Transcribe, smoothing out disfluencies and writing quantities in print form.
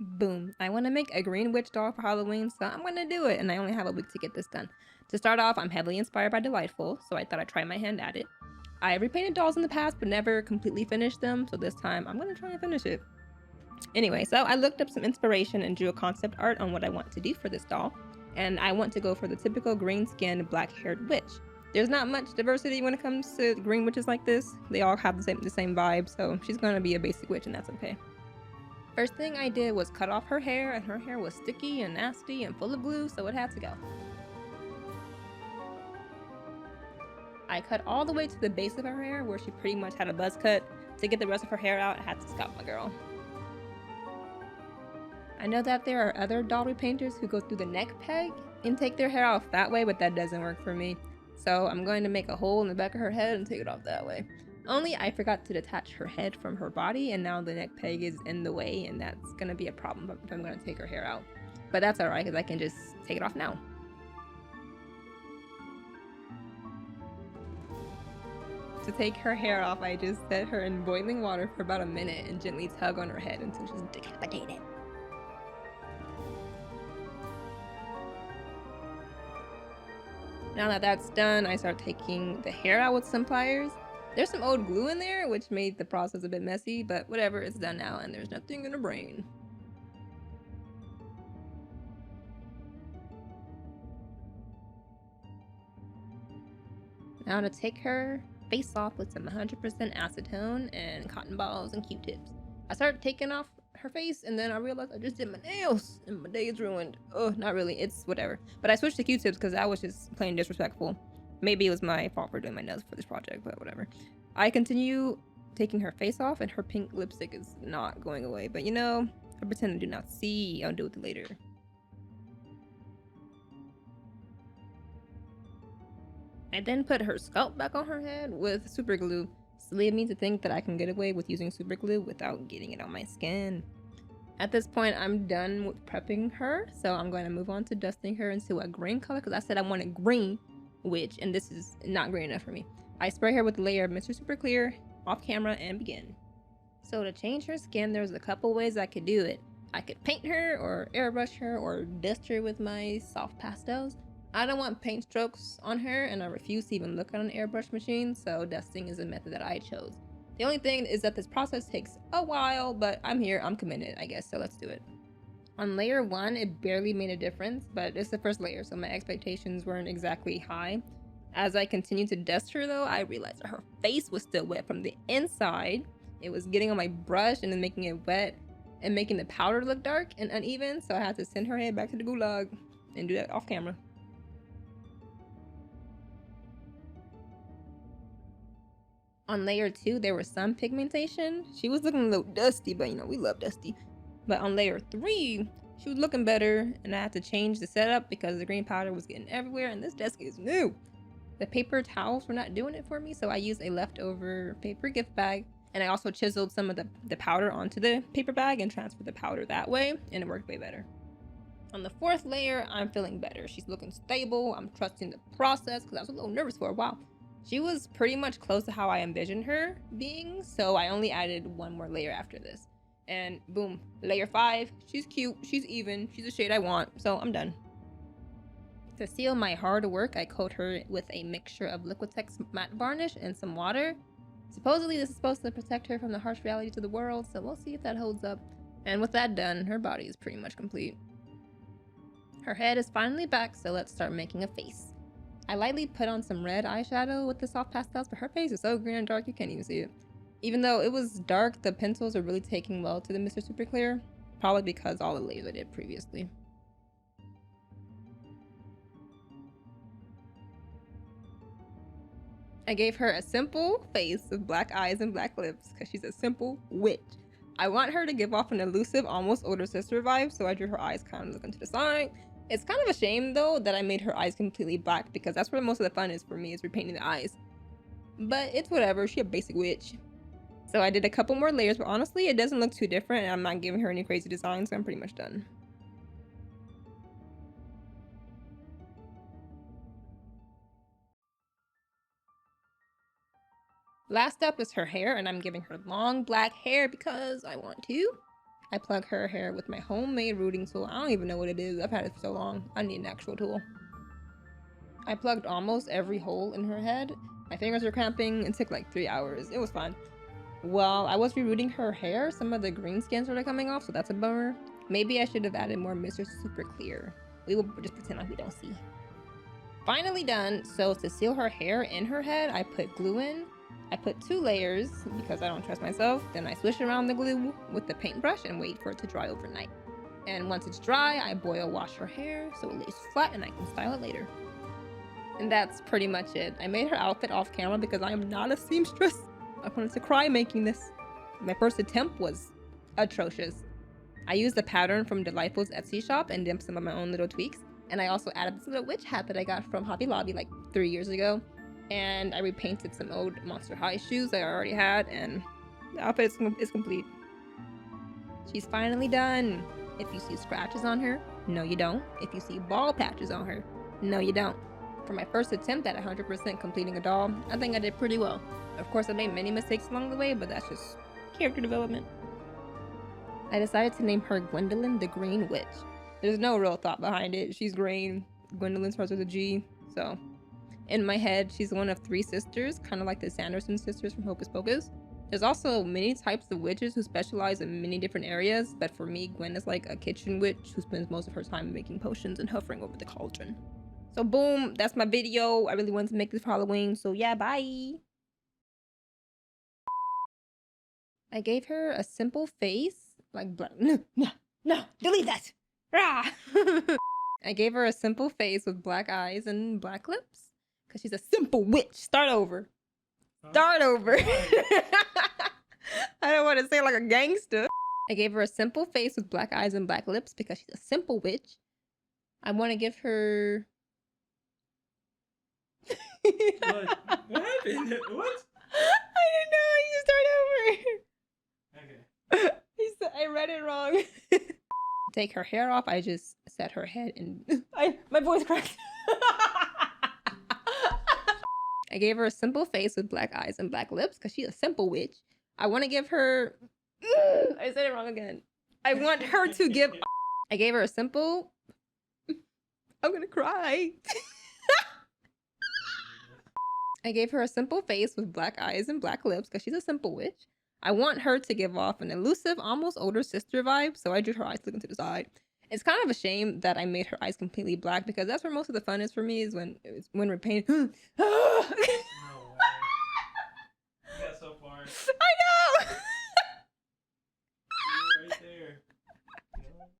Boom. I want to make a green witch doll for Halloween, so I'm going to do it, and I only have a week to get this done. To start off, I'm heavily inspired by Dollightful, so I thought I'd try my hand at it. I repainted dolls in the past, but never completely finished them, so this time I'm going to try and finish it. Anyway, so I looked up some inspiration and drew a concept art on what I want to do for this doll, and I want to go for the typical green-skinned, black-haired witch. There's not much diversity when it comes to green witches like this. They all have the same vibe, so she's going to be a basic witch, and that's okay. First thing I did was cut off her hair, and her hair was sticky and nasty and full of glue, so it had to go. I cut all the way to the base of her hair where she pretty much had a buzz cut. To get the rest of her hair out, I had to scalp my girl. I know that there are other doll repainters who go through the neck peg and take their hair off that way, but that doesn't work for me. So I'm going to make a hole in the back of her head and take it off that way. Only I forgot to detach her head from her body, and now the neck peg is in the way, and that's going to be a problem if I'm going to take her hair out. But that's alright, because I can just take it off now. To take her hair off, I just set her in boiling water for about a minute and gently tug on her head until she's decapitated. Now that that's done, I start taking the hair out with some pliers. There's some old glue in there, which made the process a bit messy, but whatever, it's done now and there's nothing in her brain. Now to take her face off with some 100% acetone and cotton balls and Q-tips. I started taking off her face, and then I realized I just did my nails and my day is ruined. Oh, not really, it's whatever. But I switched to Q-tips because that was just plain disrespectful. Maybe it was my fault for doing my nails for this project, but whatever. I continue taking her face off, and her pink lipstick is not going away. But you know, I pretend I do not see. I'll do it later. I then put her scalp back on her head with super glue. This led me to think that I can get away with using super glue without getting it on my skin. At this point, I'm done with prepping her, so I'm going to move on to dusting her into a green color because I said I wanted green witch, and this is not green enough for me. I spray her with a layer of Mr. Super Clear off camera and begin. So to change her skin, there's a couple ways I could do it. I could paint her or airbrush her or dust her with my soft pastels. I don't want paint strokes on her, and I refuse to even look at an airbrush machine, so dusting is a method that I chose. The only thing is that this process takes a while, but I'm here, I'm committed, I guess, so let's do it. On layer 1, it barely made a difference, but it's the first layer, so my expectations weren't exactly high. As I continued to dust her, though, I realized that her face was still wet from the inside. It was getting on my brush and then making it wet and making the powder look dark and uneven, so I had to send her head back to the gulag and do that off camera. On layer 2, there was some pigmentation. She was looking a little dusty, but you know, we love dusty. But on layer 3, she was looking better, and I had to change the setup because the green powder was getting everywhere, and this desk is new. The paper towels were not doing it for me, so I used a leftover paper gift bag, and I also chiseled some of the powder onto the paper bag and transferred the powder that way, and it worked way better. On the 4th layer, I'm feeling better. She's looking stable. I'm trusting the process because I was a little nervous for a while. She was pretty much close to how I envisioned her being, so I only added one more layer after this. And boom, layer 5, she's cute, she's even, she's a shade I want, so I'm done. To seal my hard work, I coat her with a mixture of Liquitex matte varnish and some water. Supposedly this is supposed to protect her from the harsh realities of the world, so we'll see if that holds up. And with that done, her body is pretty much complete. Her head is finally back, so let's start making a face. I lightly put on some red eyeshadow with the soft pastels, but her face is so green and dark you can't even see it. Even though it was dark, the pencils are really taking well to the Mr. Super Clear, probably because all the layers I did previously. I gave her a simple face with black eyes and black lips because she's a simple witch. I want her to give off an elusive, almost older sister vibe, so I drew her eyes kind of looking to the side. It's kind of a shame though that I made her eyes completely black because that's where most of the fun is for me, is repainting the eyes. But it's whatever, she's a basic witch. So I did a couple more layers, but honestly it doesn't look too different and I'm not giving her any crazy design, so I'm pretty much done. Last up is her hair, and I'm giving her long black hair because I want to. I plug her hair with my homemade rooting tool. I don't even know what it is. I've had it for so long. I need an actual tool. I plugged almost every hole in her head. My fingers were cramping. It took like 3 hours. It was fun. While I was rerooting her hair, some of the green skin started coming off, so that's a bummer. Maybe I should have added more Mr. Super Clear. We will just pretend like we don't see. Finally done. So to seal her hair in her head, I put glue in. I put 2 layers because I don't trust myself. Then I swish around the glue with the paintbrush and wait for it to dry overnight. And once it's dry, I boil wash her hair so it lays flat and I can style it later. And that's pretty much it. I made her outfit off camera because I am not a seamstress. I wanted to cry making this. My first attempt was atrocious. I used the pattern from Dollightful's Etsy shop and did some of my own little tweaks. And I also added this little witch hat that I got from Hobby Lobby like 3 years ago. And I repainted some old Monster High shoes that I already had, and the outfit is complete. She's finally done. If you see scratches on her, no you don't. If you see bald patches on her, no you don't. For my first attempt at 100% completing a doll, I think I did pretty well. Of course, I made many mistakes along the way, but that's just character development. I decided to name her Gwendolyn the Green Witch. There's no real thought behind it. She's green. Gwendolyn starts with a G, so... In my head, she's one of 3 sisters, kind of like the Sanderson sisters from Hocus Pocus. There's also many types of witches who specialize in many different areas, but for me, Gwen is like a kitchen witch who spends most of her time making potions and hovering over the cauldron. So boom, that's my video. I really wanted to make this for Halloween, so yeah, bye! I gave her a simple face, like black. No, delete that! Rah! I gave her a simple face with black eyes and black lips. Because she's a simple witch. Start over. Start over. I don't want to say like a gangster. I gave her a simple face with black eyes and black lips because she's a simple witch. I want to give her... What happened? What? I didn't know. You start over. Okay. I read it wrong. Take her hair off. I just set her head and... my voice cracked. I gave her a simple face with black eyes and black lips because she's a simple witch. I want to give her... I said it wrong again. I want her to give... I gave her a simple... I'm gonna cry. I gave her a simple face with black eyes and black lips because she's a simple witch. I want her to give off an elusive, almost older sister vibe, so I drew her eyes looking to the side. It's kind of a shame that I made her eyes completely black because that's where most of the fun is for me, is when Repaint... No way. You got so far.